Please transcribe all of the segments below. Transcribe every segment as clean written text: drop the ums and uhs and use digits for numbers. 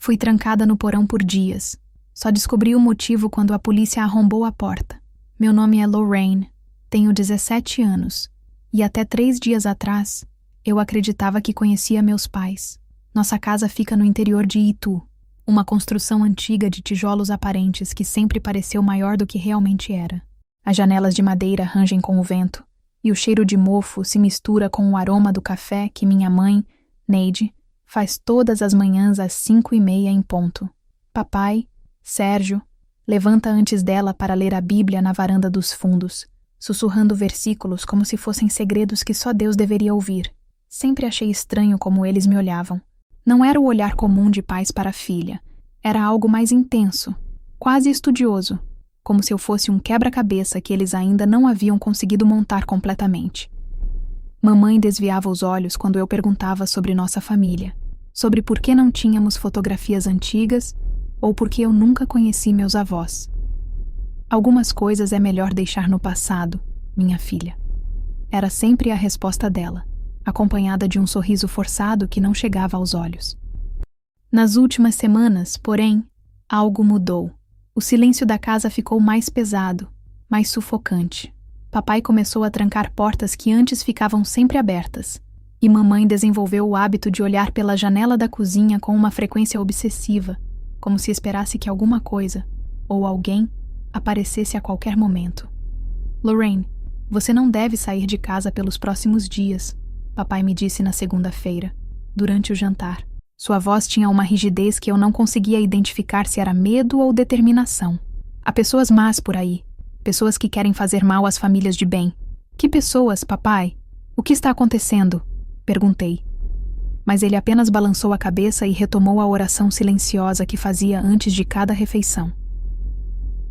Fui trancada no porão por dias. Só descobri o motivo quando a polícia arrombou a porta. Meu nome é Lorraine, tenho 17 anos, e até 3 dias atrás, eu acreditava que conhecia meus pais. Nossa casa fica no interior de Itu, uma construção antiga de tijolos aparentes que sempre pareceu maior do que realmente era. As janelas de madeira rangem com o vento, e o cheiro de mofo se mistura com o aroma do café que minha mãe, Neide, faz todas as manhãs às 5:30 em ponto. Papai, Sérgio, levanta antes dela para ler a Bíblia na varanda dos fundos, sussurrando versículos como se fossem segredos que só Deus deveria ouvir. Sempre achei estranho como eles me olhavam. Não era o olhar comum de pais para a filha. Era algo mais intenso, quase estudioso, como se eu fosse um quebra-cabeça que eles ainda não haviam conseguido montar completamente. Mamãe desviava os olhos quando eu perguntava sobre nossa família, sobre por que não tínhamos fotografias antigas ou por que eu nunca conheci meus avós. Algumas coisas é melhor deixar no passado, minha filha. Era sempre a resposta dela, acompanhada de um sorriso forçado que não chegava aos olhos. Nas últimas semanas, porém, algo mudou. O silêncio da casa ficou mais pesado, mais sufocante. Papai começou a trancar portas que antes ficavam sempre abertas, e mamãe desenvolveu o hábito de olhar pela janela da cozinha com uma frequência obsessiva, como se esperasse que alguma coisa, ou alguém, aparecesse a qualquer momento. Lorraine, você não deve sair de casa pelos próximos dias, papai me disse na segunda-feira, durante o jantar. Sua voz tinha uma rigidez que eu não conseguia identificar se era medo ou determinação. Há pessoas más por aí, pessoas que querem fazer mal às famílias de bem. Que pessoas, papai? O que está acontecendo? Perguntei. Mas ele apenas balançou a cabeça e retomou a oração silenciosa que fazia antes de cada refeição.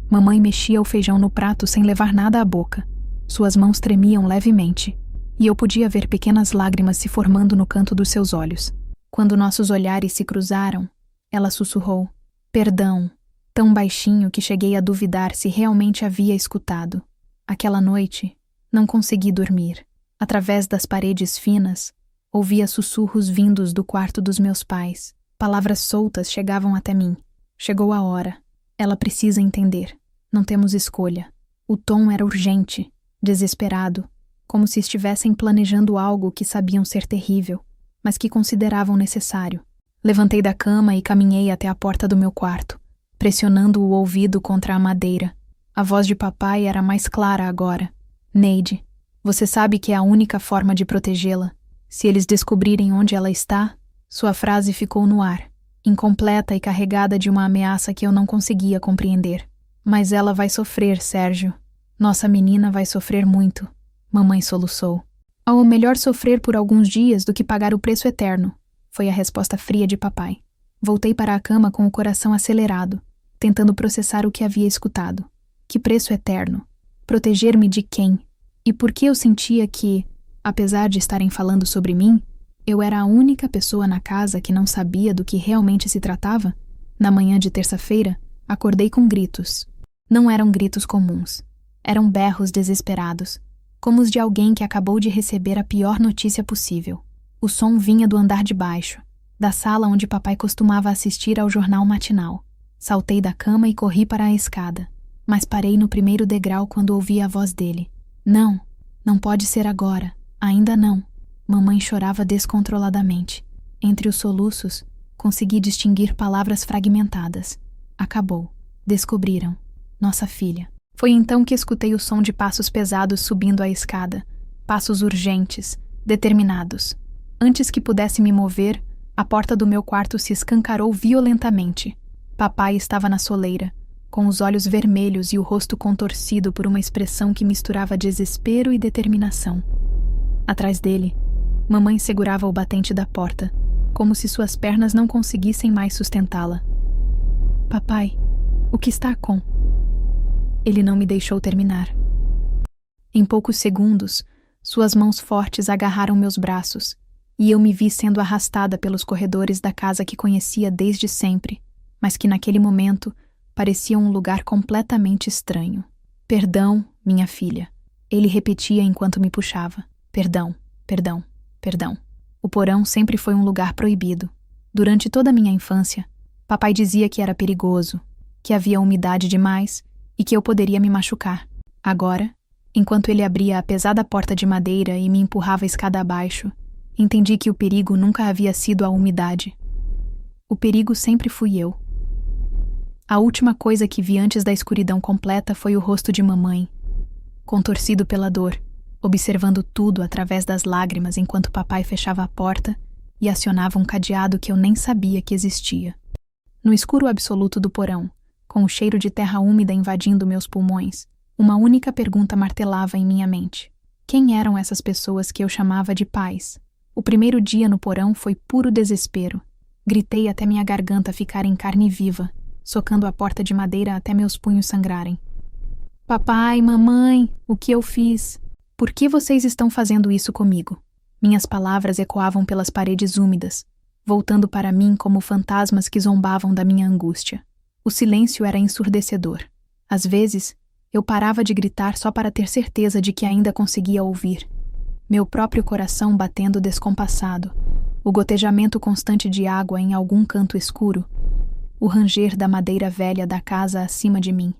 Mamãe mexia o feijão no prato sem levar nada à boca. Suas mãos tremiam levemente, e eu podia ver pequenas lágrimas se formando no canto dos seus olhos. Quando nossos olhares se cruzaram, ela sussurrou, "Perdão", tão baixinho que cheguei a duvidar se realmente havia escutado. Aquela noite, não consegui dormir. Através das paredes finas, ouvia sussurros vindos do quarto dos meus pais. Palavras soltas chegavam até mim. Chegou a hora. Ela precisa entender. Não temos escolha. O tom era urgente, desesperado, como se estivessem planejando algo que sabiam ser terrível, mas que consideravam necessário. Levantei da cama e caminhei até a porta do meu quarto, pressionando o ouvido contra a madeira. A voz de papai era mais clara agora. "Neide, você sabe que é a única forma de protegê-la. Se eles descobrirem onde ela está..." Sua frase ficou no ar, incompleta e carregada de uma ameaça que eu não conseguia compreender. "Mas ela vai sofrer, Sérgio. Nossa menina vai sofrer muito." Mamãe soluçou. "Ou melhor sofrer por alguns dias do que pagar o preço eterno", foi a resposta fria de papai. Voltei para a cama com o coração acelerado, tentando processar o que havia escutado. Que preço eterno? Proteger-me de quem? E por que eu sentia que, apesar de estarem falando sobre mim, eu era a única pessoa na casa que não sabia do que realmente se tratava? Na manhã de terça-feira, acordei com gritos. Não eram gritos comuns. Eram berros desesperados, como os de alguém que acabou de receber a pior notícia possível. O som vinha do andar de baixo, da sala onde papai costumava assistir ao jornal matinal. Saltei da cama e corri para a escada, mas parei no primeiro degrau quando ouvi a voz dele. "Não, não pode ser agora, ainda não." Mamãe chorava descontroladamente. Entre os soluços, consegui distinguir palavras fragmentadas. "Acabou. Descobriram. Nossa filha." Foi então que escutei o som de passos pesados subindo a escada. Passos urgentes, determinados. Antes que pudesse me mover, a porta do meu quarto se escancarou violentamente. Papai estava na soleira, com os olhos vermelhos e o rosto contorcido por uma expressão que misturava desespero e determinação. Atrás dele, mamãe segurava o batente da porta, como se suas pernas não conseguissem mais sustentá-la. "Papai, o que está com?" Ele não me deixou terminar. Em poucos segundos, suas mãos fortes agarraram meus braços, e eu me vi sendo arrastada pelos corredores da casa que conhecia desde sempre, mas que naquele momento parecia um lugar completamente estranho. "Perdão, minha filha." Ele repetia enquanto me puxava. "Perdão, perdão, perdão." O porão sempre foi um lugar proibido. Durante toda a minha infância, Papai dizia que era perigoso, que havia umidade demais e que eu poderia me machucar. Agora, enquanto ele abria a pesada porta de madeira e me empurrava a escada abaixo, entendi que o perigo nunca havia sido a umidade. O perigo sempre fui eu. A última coisa que vi antes da escuridão completa foi o rosto de mamãe, contorcido pela dor, observando tudo através das lágrimas enquanto papai fechava a porta e acionava um cadeado que eu nem sabia que existia. No escuro absoluto do porão, com o cheiro de terra úmida invadindo meus pulmões, uma única pergunta martelava em minha mente. Quem eram essas pessoas que eu chamava de pais? O primeiro dia no porão foi puro desespero. Gritei até minha garganta ficar em carne viva, socando a porta de madeira até meus punhos sangrarem. Papai, mamãe, o que eu fiz? Por que vocês estão fazendo isso comigo? Minhas palavras ecoavam pelas paredes úmidas, voltando para mim como fantasmas que zombavam da minha angústia. O silêncio era ensurdecedor. Às vezes, eu parava de gritar só para ter certeza de que ainda conseguia ouvir. Meu próprio coração batendo descompassado, o gotejamento constante de água em algum canto escuro, o ranger da madeira velha da casa acima de mim.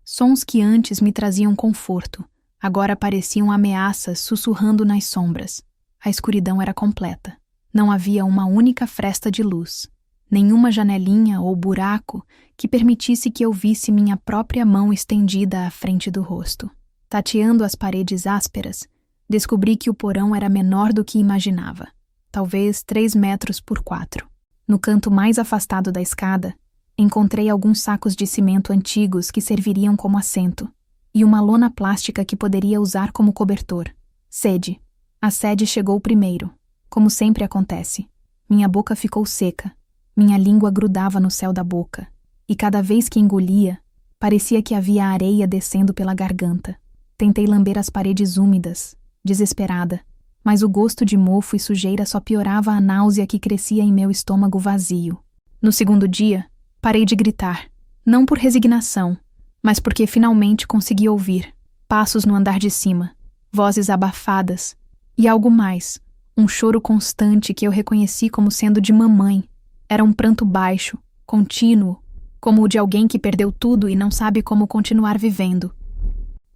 Sons que antes me traziam conforto, agora pareciam ameaças sussurrando nas sombras. A escuridão era completa. Não havia uma única fresta de luz, nenhuma janelinha ou buraco que permitisse que eu visse minha própria mão estendida à frente do rosto. Tateando as paredes ásperas, descobri que o porão era menor do que imaginava, talvez 3 metros por 4. No canto mais afastado da escada, encontrei alguns sacos de cimento antigos que serviriam como assento, e uma lona plástica que poderia usar como cobertor. Sede. A sede chegou primeiro, como sempre acontece. Minha boca ficou seca, minha língua grudava no céu da boca, e cada vez que engolia, parecia que havia areia descendo pela garganta. Tentei lamber as paredes úmidas, desesperada, mas o gosto de mofo e sujeira só piorava a náusea que crescia em meu estômago vazio. No segundo dia, parei de gritar, não por resignação, mas porque finalmente consegui ouvir passos no andar de cima, vozes abafadas e algo mais, um choro constante que eu reconheci como sendo de mamãe. Era um pranto baixo, contínuo, como o de alguém que perdeu tudo e não sabe como continuar vivendo.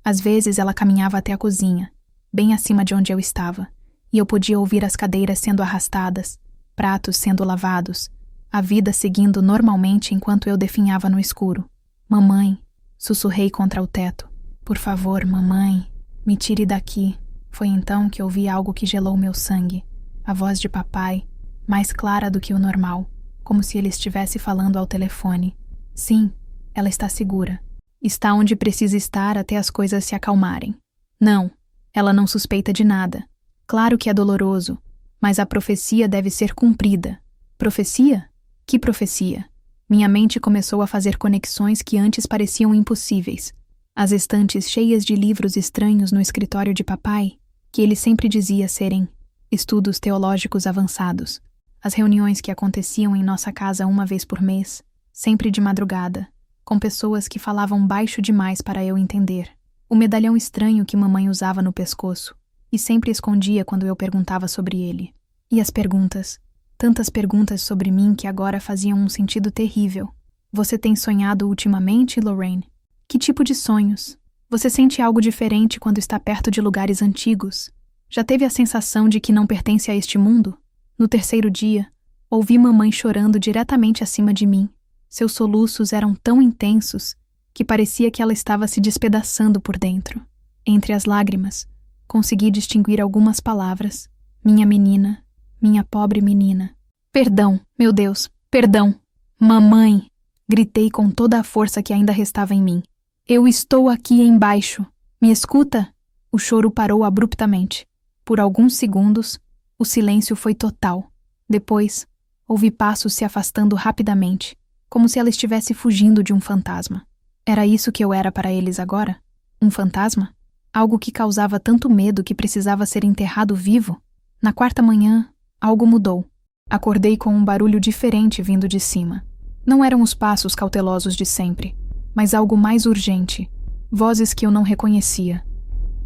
Às vezes ela caminhava até a cozinha, bem acima de onde eu estava, e eu podia ouvir as cadeiras sendo arrastadas, pratos sendo lavados, a vida seguindo normalmente enquanto eu definhava no escuro. Mamãe, sussurrei contra o teto. Por favor, mamãe, me tire daqui. Foi então que ouvi algo que gelou meu sangue. A voz de papai, mais clara do que o normal, como se ele estivesse falando ao telefone. Sim, ela está segura. Está onde precisa estar até as coisas se acalmarem. Não, ela não suspeita de nada. Claro que é doloroso, mas a profecia deve ser cumprida. Profecia? Que profecia? Minha mente começou a fazer conexões que antes pareciam impossíveis. As estantes cheias de livros estranhos no escritório de papai, que ele sempre dizia serem estudos teológicos avançados. As reuniões que aconteciam em nossa casa uma vez por mês, sempre de madrugada, com pessoas que falavam baixo demais para eu entender. O medalhão estranho que mamãe usava no pescoço e sempre escondia quando eu perguntava sobre ele. E as perguntas, tantas perguntas sobre mim que agora faziam um sentido terrível. Você tem sonhado ultimamente, Lorraine? Que tipo de sonhos? Você sente algo diferente quando está perto de lugares antigos? Já teve a sensação de que não pertence a este mundo? No terceiro dia, ouvi mamãe chorando diretamente acima de mim. Seus soluços eram tão intensos que parecia que ela estava se despedaçando por dentro. Entre as lágrimas, consegui distinguir algumas palavras. Minha menina, minha pobre menina. Perdão, meu Deus, perdão. Mamãe! Gritei com toda a força que ainda restava em mim. Eu estou aqui embaixo. Me escuta? O choro parou abruptamente. Por alguns segundos, o silêncio foi total. Depois, ouvi passos se afastando rapidamente, como se ela estivesse fugindo de um fantasma. Era isso que eu era para eles agora? Um fantasma? Algo que causava tanto medo que precisava ser enterrado vivo? Na quarta manhã, algo mudou. Acordei com um barulho diferente vindo de cima. Não eram os passos cautelosos de sempre, mas algo mais urgente. Vozes que eu não reconhecia.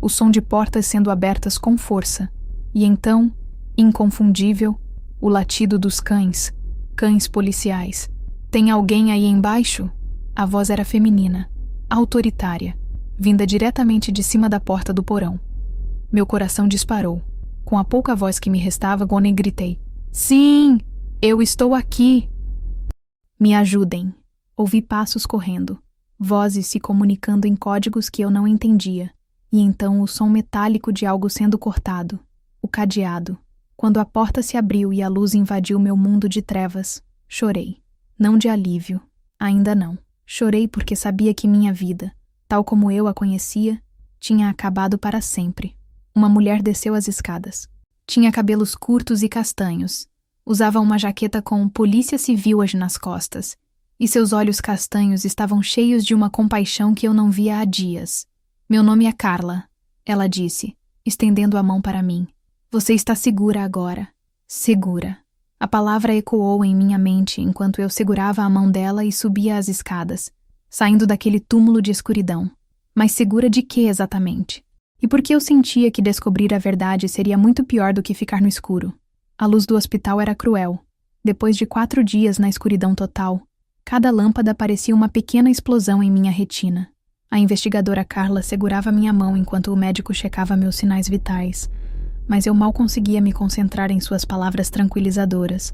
O som de portas sendo abertas com força. E então, inconfundível, o latido dos cães policiais. Tem alguém aí embaixo? A voz era feminina, autoritária, vinda diretamente de cima da porta do porão. Meu coração disparou. Com a pouca voz que me restava, gritei: Sim, eu estou aqui! Me ajudem. Ouvi passos correndo, vozes se comunicando em códigos que eu não entendia, e então o som metálico de algo sendo cortado, o cadeado. Quando a porta se abriu e a luz invadiu meu mundo de trevas, chorei. Não de alívio, ainda não. Chorei porque sabia que minha vida, tal como eu a conhecia, tinha acabado para sempre. Uma mulher desceu as escadas. Tinha cabelos curtos e castanhos. Usava uma jaqueta com Polícia Civil nas costas, e seus olhos castanhos estavam cheios de uma compaixão que eu não via há dias. Meu nome é Carla, ela disse, estendendo a mão para mim. Você está segura agora. Segura. A palavra ecoou em minha mente enquanto eu segurava a mão dela e subia as escadas, saindo daquele túmulo de escuridão. Mas segura de quê exatamente? E por que eu sentia que descobrir a verdade seria muito pior do que ficar no escuro? A luz do hospital era cruel. Depois de 4 dias na escuridão total, cada lâmpada parecia uma pequena explosão em minha retina. A investigadora Carla segurava minha mão enquanto o médico checava meus sinais vitais, mas eu mal conseguia me concentrar em suas palavras tranquilizadoras.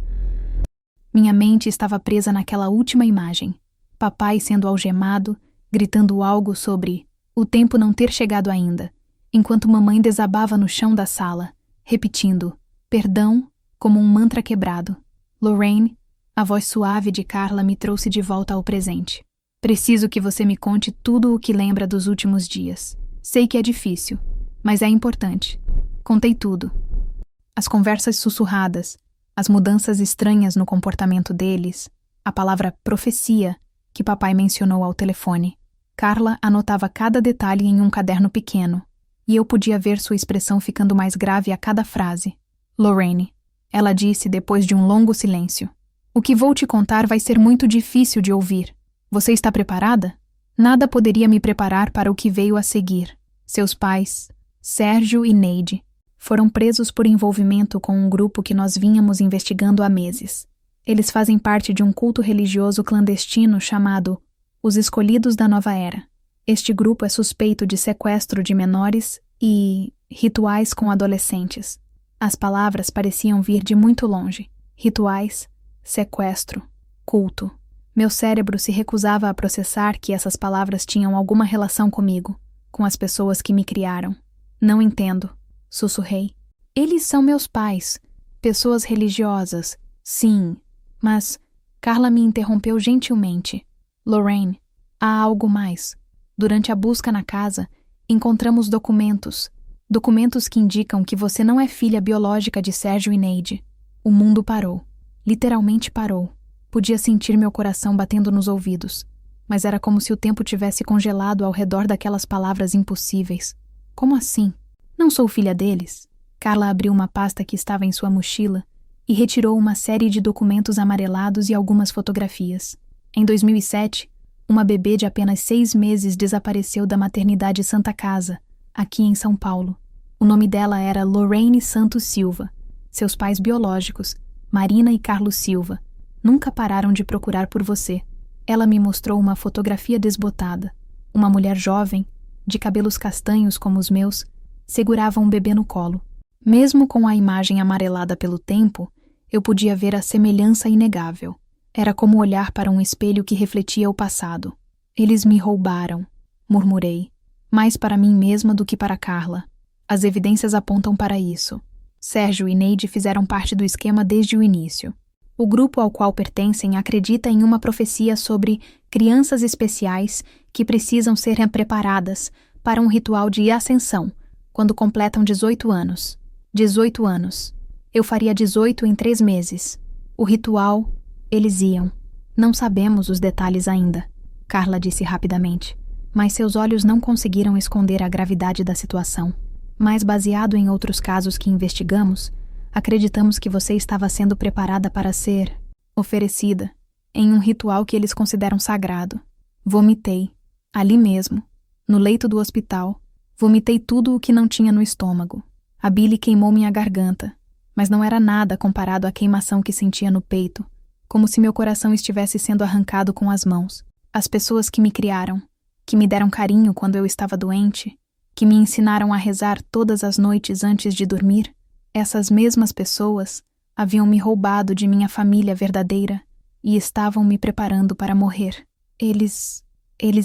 Minha mente estava presa naquela última imagem. Papai sendo algemado, gritando algo sobre o tempo não ter chegado ainda, enquanto mamãe desabava no chão da sala, repetindo perdão como um mantra quebrado. Lorraine, a voz suave de Carla me trouxe de volta ao presente. Preciso que você me conte tudo o que lembra dos últimos dias. Sei que é difícil, mas é importante. Contei tudo. As conversas sussurradas, as mudanças estranhas no comportamento deles, a palavra profecia que papai mencionou ao telefone. Carla anotava cada detalhe em um caderno pequeno, e eu podia ver sua expressão ficando mais grave a cada frase. Lorraine, ela disse depois de um longo silêncio. O que vou te contar vai ser muito difícil de ouvir. Você está preparada? Nada poderia me preparar para o que veio a seguir. Seus pais, Sérgio e Neide, foram presos por envolvimento com um grupo que nós vínhamos investigando há meses. Eles fazem parte de um culto religioso clandestino chamado Os Escolhidos da Nova Era. Este grupo é suspeito de sequestro de menores e rituais com adolescentes. As palavras pareciam vir de muito longe. Rituais, sequestro, culto. Meu cérebro se recusava a processar que essas palavras tinham alguma relação comigo, com as pessoas que me criaram. Não entendo. Sussurrei. Eles são meus pais, pessoas religiosas, sim, mas Carla me interrompeu gentilmente. Lorraine, há algo mais. Durante a busca na casa, encontramos documentos que indicam que você não é filha biológica de Sérgio e Neide. O mundo parou, literalmente parou. Podia sentir meu coração batendo nos ouvidos, mas era como se o tempo tivesse congelado ao redor daquelas palavras impossíveis. Como assim? Não sou filha deles? Carla abriu uma pasta que estava em sua mochila e retirou uma série de documentos amarelados e algumas fotografias. Em 2007, uma bebê de apenas 6 meses desapareceu da maternidade Santa Casa, aqui em São Paulo. O nome dela era Lorraine Santos Silva. Seus pais biológicos, Marina e Carlos Silva, nunca pararam de procurar por você. Ela me mostrou uma fotografia desbotada. Uma mulher jovem, de cabelos castanhos como os meus, segurava um bebê no colo. Mesmo com a imagem amarelada pelo tempo, eu podia ver a semelhança inegável. Era como olhar para um espelho que refletia o passado. Eles me roubaram, murmurei, mais para mim mesma do que para Carla. As evidências apontam para isso. Sérgio e Neide fizeram parte do esquema desde o início. O grupo ao qual pertencem acredita em uma profecia sobre crianças especiais que precisam ser preparadas para um ritual de ascensão, quando completam 18 anos. 18 anos. Eu faria 18 em 3 meses. O ritual, eles iam. Não sabemos os detalhes ainda, Carla disse rapidamente, mas seus olhos não conseguiram esconder a gravidade da situação. Mas baseado em outros casos que investigamos, acreditamos que você estava sendo preparada para ser oferecida em um ritual que eles consideram sagrado. Vomitei, ali mesmo, no leito do hospital. Vomitei tudo o que não tinha no estômago. A bile queimou minha garganta, mas não era nada comparado à queimação que sentia no peito, como se meu coração estivesse sendo arrancado com as mãos. As pessoas que me criaram, que me deram carinho quando eu estava doente, que me ensinaram a rezar todas as noites antes de dormir, essas mesmas pessoas haviam me roubado de minha família verdadeira e estavam me preparando para morrer. Eles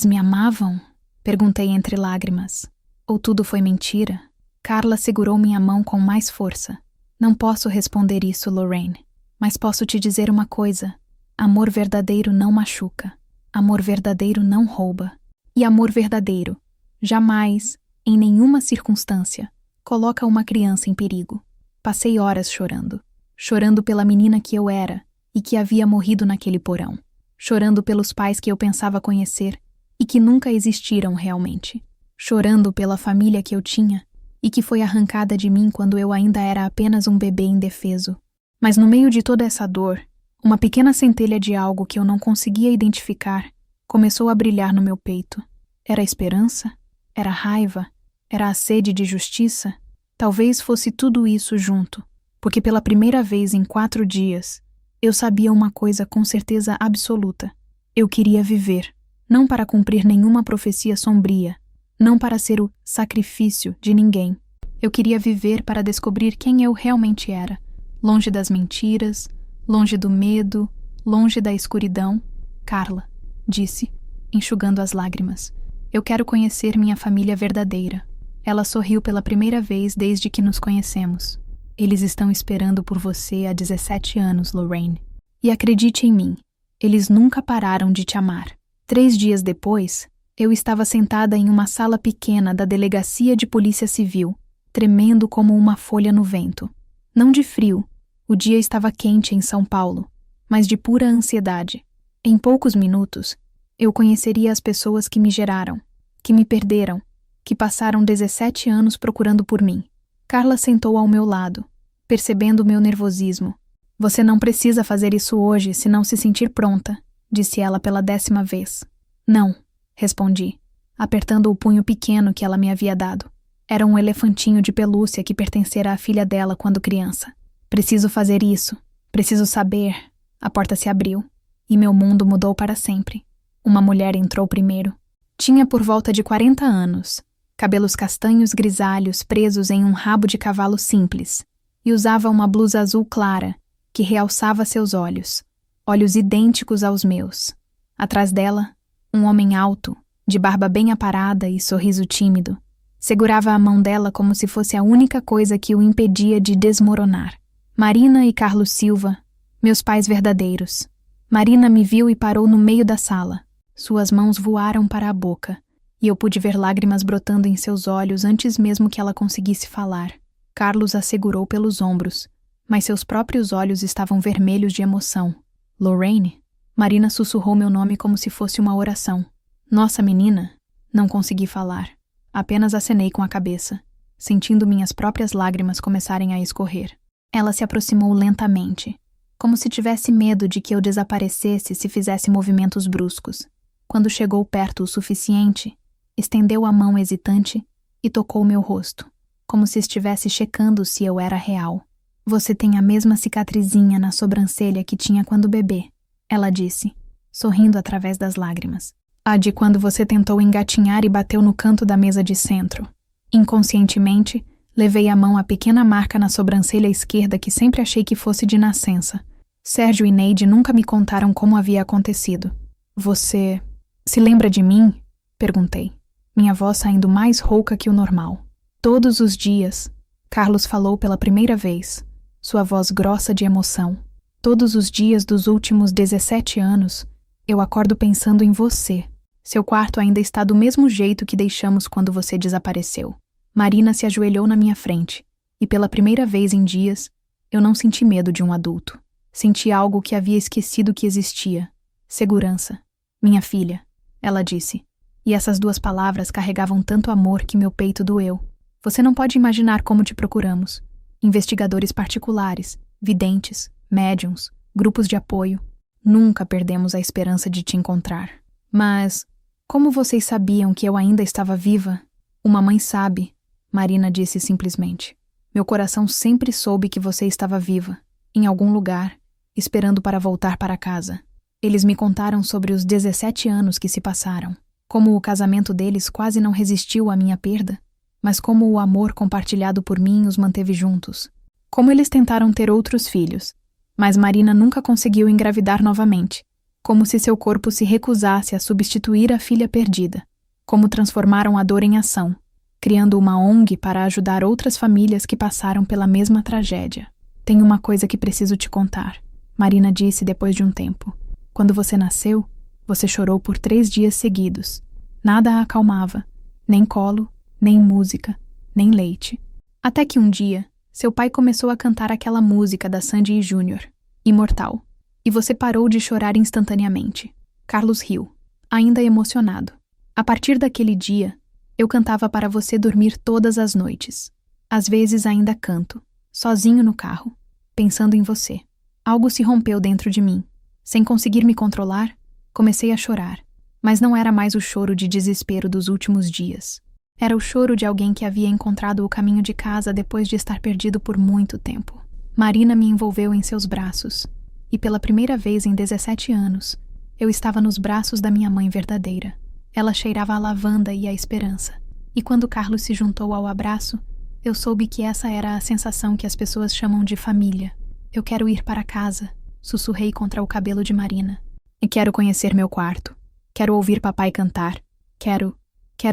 me amavam? Perguntei entre lágrimas. Ou tudo foi mentira? Carla segurou minha mão com mais força. Não posso responder isso, Lorraine, mas posso te dizer uma coisa. Amor verdadeiro não machuca. Amor verdadeiro não rouba. E amor verdadeiro jamais, em nenhuma circunstância, coloca uma criança em perigo. Passei horas chorando. Chorando pela menina que eu era e que havia morrido naquele porão. Chorando pelos pais que eu pensava conhecer e que nunca existiram realmente. Chorando pela família que eu tinha e que foi arrancada de mim quando eu ainda era apenas um bebê indefeso. Mas no meio de toda essa dor, uma pequena centelha de algo que eu não conseguia identificar começou a brilhar no meu peito. Era esperança? Era raiva? Era a sede de justiça? Talvez fosse tudo isso junto, porque pela primeira vez em 4 dias, eu sabia uma coisa com certeza absoluta. Eu queria viver, não para cumprir nenhuma profecia sombria, não para ser o sacrifício de ninguém. Eu queria viver para descobrir quem eu realmente era, longe das mentiras, longe do medo, longe da escuridão. Carla, disse, enxugando as lágrimas. Eu quero conhecer minha família verdadeira. Ela sorriu pela primeira vez desde que nos conhecemos. Eles estão esperando por você há 17 anos, Lorraine. E acredite em mim, eles nunca pararam de te amar. 3 dias depois, eu estava sentada em uma sala pequena da Delegacia de Polícia Civil, tremendo como uma folha no vento. Não de frio, o dia estava quente em São Paulo, mas de pura ansiedade. Em poucos minutos, eu conheceria as pessoas que me geraram, que me perderam, que passaram 17 anos procurando por mim. Carla sentou ao meu lado, percebendo o meu nervosismo. Você não precisa fazer isso hoje se não se sentir pronta, disse ela pela 10ª vez. Não, respondi, apertando o punho pequeno que ela me havia dado. Era um elefantinho de pelúcia que pertencera à filha dela quando criança. Preciso fazer isso. Preciso saber. A porta se abriu, e meu mundo mudou para sempre. Uma mulher entrou primeiro. Tinha por volta de 40 anos, cabelos castanhos grisalhos presos em um rabo de cavalo simples, e usava uma blusa azul clara, que realçava seus olhos idênticos aos meus. Atrás dela, um homem alto, de barba bem aparada e sorriso tímido, segurava a mão dela como se fosse a única coisa que o impedia de desmoronar. Marina e Carlos Silva, meus pais verdadeiros. Marina me viu e parou no meio da sala. Suas mãos voaram para a boca, e eu pude ver lágrimas brotando em seus olhos antes mesmo que ela conseguisse falar. Carlos a segurou pelos ombros, mas seus próprios olhos estavam vermelhos de emoção. Lorraine? Marina sussurrou meu nome como se fosse uma oração. Nossa, menina? Não consegui falar. Apenas acenei com a cabeça, sentindo minhas próprias lágrimas começarem a escorrer. Ela se aproximou lentamente, como se tivesse medo de que eu desaparecesse se fizesse movimentos bruscos. Quando chegou perto o suficiente, estendeu a mão hesitante e tocou meu rosto, como se estivesse checando se eu era real. Você tem a mesma cicatrizinha na sobrancelha que tinha quando bebê, ela disse, sorrindo através das lágrimas. A de quando você tentou engatinhar e bateu no canto da mesa de centro. Inconscientemente, levei a mão à pequena marca na sobrancelha esquerda que sempre achei que fosse de nascença. Sérgio e Neide nunca me contaram como havia acontecido. Você se lembra de mim? Perguntei, minha voz saindo mais rouca que o normal. Todos os dias, Carlos falou pela primeira vez, sua voz grossa de emoção. Todos os dias dos últimos 17 anos, eu acordo pensando em você. Seu quarto ainda está do mesmo jeito que deixamos quando você desapareceu. Marina se ajoelhou na minha frente, e pela primeira vez em dias, eu não senti medo de um adulto. Senti algo que havia esquecido que existia. Segurança. Minha filha, ela disse. E essas 2 palavras carregavam tanto amor que meu peito doeu. Você não pode imaginar como te procuramos. Investigadores particulares, videntes, médiums, grupos de apoio. Nunca perdemos a esperança de te encontrar. Mas, como vocês sabiam que eu ainda estava viva? Uma mãe sabe, Marina disse simplesmente. Meu coração sempre soube que você estava viva, em algum lugar, esperando para voltar para casa. Eles me contaram sobre os 17 anos que se passaram, como o casamento deles quase não resistiu à minha perda, mas como o amor compartilhado por mim os manteve juntos. Como eles tentaram ter outros filhos, mas Marina nunca conseguiu engravidar novamente, como se seu corpo se recusasse a substituir a filha perdida. Como transformaram a dor em ação, criando uma ONG para ajudar outras famílias que passaram pela mesma tragédia. Tenho uma coisa que preciso te contar, Marina disse depois de um tempo. Quando você nasceu, você chorou por 3 dias seguidos. Nada a acalmava, nem colo, nem música, nem leite. Até que um dia, seu pai começou a cantar aquela música da Sandy Júnior, Imortal, e você parou de chorar instantaneamente. Carlos riu, ainda emocionado. A partir daquele dia, eu cantava para você dormir todas as noites. Às vezes ainda canto, sozinho no carro, pensando em você. Algo se rompeu dentro de mim. Sem conseguir me controlar, comecei a chorar. Mas não era mais o choro de desespero dos últimos dias. Era o choro de alguém que havia encontrado o caminho de casa depois de estar perdido por muito tempo. Marina me envolveu em seus braços. E pela primeira vez em 17 anos, eu estava nos braços da minha mãe verdadeira. Ela cheirava a lavanda e a esperança. E quando Carlos se juntou ao abraço, eu soube que essa era a sensação que as pessoas chamam de família. Eu quero ir para casa, sussurrei contra o cabelo de Marina. E quero conhecer meu quarto. Quero ouvir papai cantar. Quero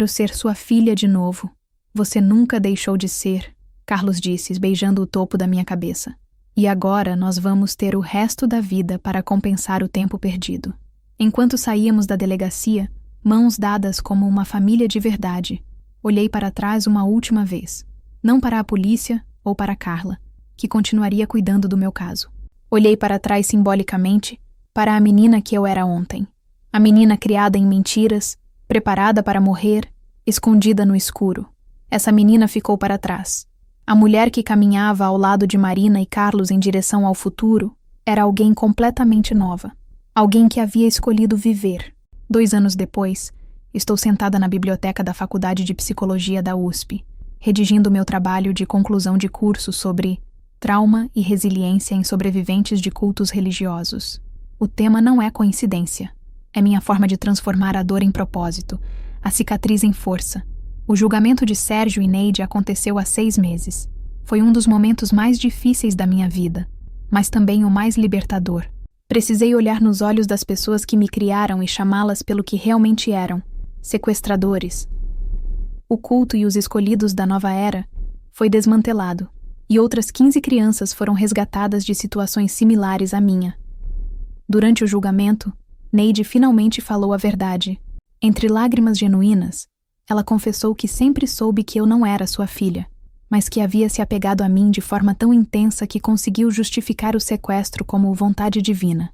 ser sua filha de novo. Você nunca deixou de ser, Carlos disse, beijando o topo da minha cabeça. E agora nós vamos ter o resto da vida para compensar o tempo perdido. Enquanto saíamos da delegacia, mãos dadas como uma família de verdade, olhei para trás uma última vez. Não para a polícia ou para Carla, que continuaria cuidando do meu caso. Olhei para trás simbolicamente para a menina que eu era ontem. A menina criada em mentiras, preparada para morrer, escondida no escuro. Essa menina ficou para trás. A mulher que caminhava ao lado de Marina e Carlos em direção ao futuro era alguém completamente nova. Alguém que havia escolhido viver. 2 anos depois, estou sentada na biblioteca da Faculdade de Psicologia da USP, redigindo meu trabalho de conclusão de curso sobre trauma e resiliência em sobreviventes de cultos religiosos. O tema não é coincidência. É minha forma de transformar a dor em propósito, a cicatriz em força. O julgamento de Sérgio e Neide aconteceu há 6 meses. Foi um dos momentos mais difíceis da minha vida, mas também o mais libertador. Precisei olhar nos olhos das pessoas que me criaram e chamá-las pelo que realmente eram, sequestradores. O culto e os escolhidos da nova era foi desmantelado, e outras 15 crianças foram resgatadas de situações similares à minha. Durante o julgamento, Neide finalmente falou a verdade. Entre lágrimas genuínas, ela confessou que sempre soube que eu não era sua filha, mas que havia se apegado a mim de forma tão intensa que conseguiu justificar o sequestro como vontade divina.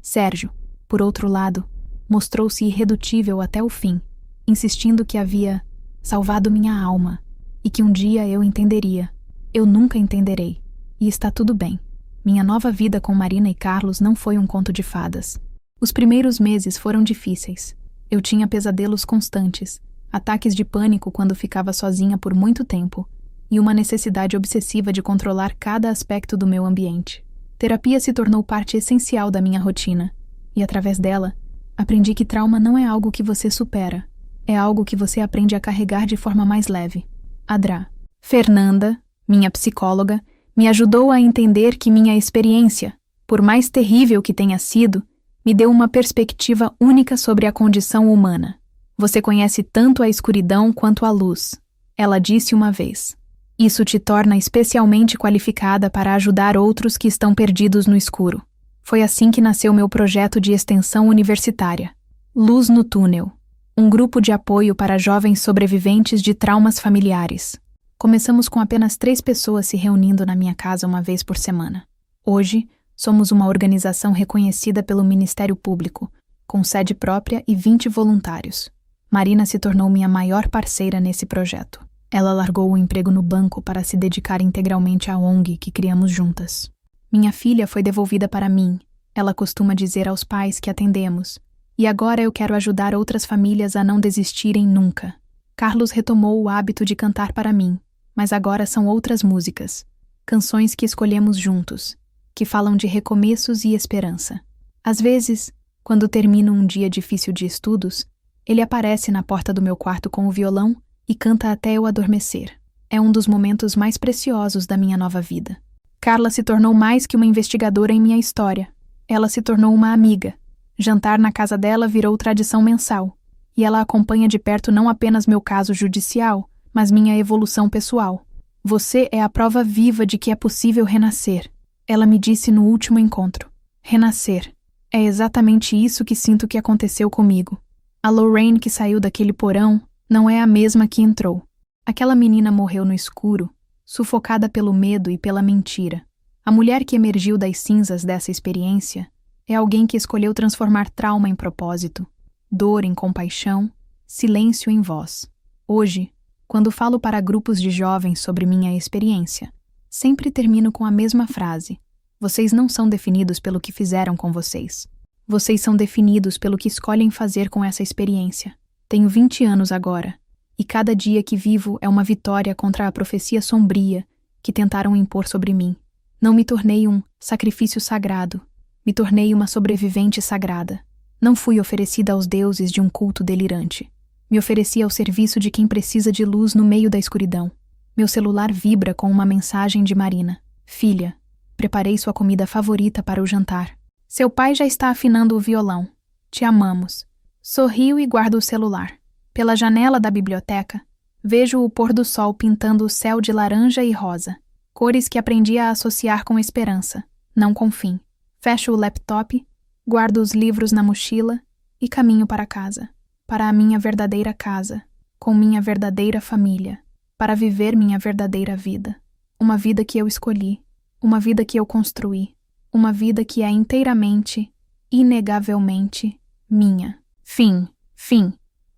Sérgio, por outro lado, mostrou-se irredutível até o fim, insistindo que havia salvado minha alma e que um dia eu entenderia. Eu nunca entenderei, e está tudo bem. Minha nova vida com Marina e Carlos não foi um conto de fadas. Os primeiros meses foram difíceis. Eu tinha pesadelos constantes, ataques de pânico quando ficava sozinha por muito tempo, e uma necessidade obsessiva de controlar cada aspecto do meu ambiente. Terapia se tornou parte essencial da minha rotina, e através dela, aprendi que trauma não é algo que você supera, é algo que você aprende a carregar de forma mais leve. Adra. Fernanda, minha psicóloga, me ajudou a entender que minha experiência, por mais terrível que tenha sido, me deu uma perspectiva única sobre a condição humana. Você conhece tanto a escuridão quanto a luz, ela disse uma vez. Isso te torna especialmente qualificada para ajudar outros que estão perdidos no escuro. Foi assim que nasceu meu projeto de extensão universitária, Luz no Túnel, um grupo de apoio para jovens sobreviventes de traumas familiares. Começamos com apenas 3 pessoas se reunindo na minha casa uma vez por semana. Hoje, somos uma organização reconhecida pelo Ministério Público, com sede própria e 20 voluntários. Marina se tornou minha maior parceira nesse projeto. Ela largou o emprego no banco para se dedicar integralmente à ONG que criamos juntas. Minha filha foi devolvida para mim, ela costuma dizer aos pais que atendemos, e agora eu quero ajudar outras famílias a não desistirem nunca. Carlos retomou o hábito de cantar para mim, mas agora são outras músicas, canções que escolhemos juntos, que falam de recomeços e esperança. Às vezes, quando termino um dia difícil de estudos, ele aparece na porta do meu quarto com o violão e canta até eu adormecer. É um dos momentos mais preciosos da minha nova vida. Carla se tornou mais que uma investigadora em minha história. Ela se tornou uma amiga. Jantar na casa dela virou tradição mensal, e ela acompanha de perto não apenas meu caso judicial, mas minha evolução pessoal. Você é a prova viva de que é possível renascer. Ela me disse no último encontro. Renascer. É exatamente isso que sinto que aconteceu comigo. A Lorraine que saiu daquele porão não é a mesma que entrou. Aquela menina morreu no escuro, sufocada pelo medo e pela mentira. A mulher que emergiu das cinzas dessa experiência é alguém que escolheu transformar trauma em propósito, dor em compaixão, silêncio em voz. Hoje, quando falo para grupos de jovens sobre minha experiência, sempre termino com a mesma frase: vocês não são definidos pelo que fizeram com vocês. Vocês são definidos pelo que escolhem fazer com essa experiência. Tenho 20 anos agora, e cada dia que vivo é uma vitória contra a profecia sombria que tentaram impor sobre mim. Não me tornei um sacrifício sagrado, me tornei uma sobrevivente sagrada. Não fui oferecida aos deuses de um culto delirante. Me ofereci ao serviço de quem precisa de luz no meio da escuridão. Meu celular vibra com uma mensagem de Marina. Filha, preparei sua comida favorita para o jantar. Seu pai já está afinando o violão. Te amamos. Sorrio e guardo o celular. Pela janela da biblioteca, vejo o pôr do sol pintando o céu de laranja e rosa, cores que aprendi a associar com esperança, não com fim. Fecho o laptop, guardo os livros na mochila e caminho para casa, para a minha verdadeira casa, com minha verdadeira família, para viver minha verdadeira vida. Uma vida que eu escolhi, uma vida que eu construí, uma vida que é inteiramente, inegavelmente minha. Fim.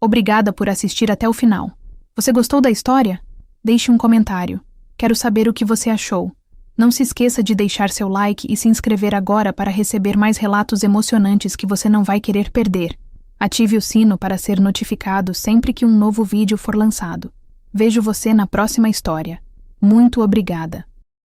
Obrigada por assistir até o final. Você gostou da história? Deixe um comentário. Quero saber o que você achou. Não se esqueça de deixar seu like e se inscrever agora para receber mais relatos emocionantes que você não vai querer perder. Ative o sino para ser notificado sempre que um novo vídeo for lançado. Vejo você na próxima história. Muito obrigada.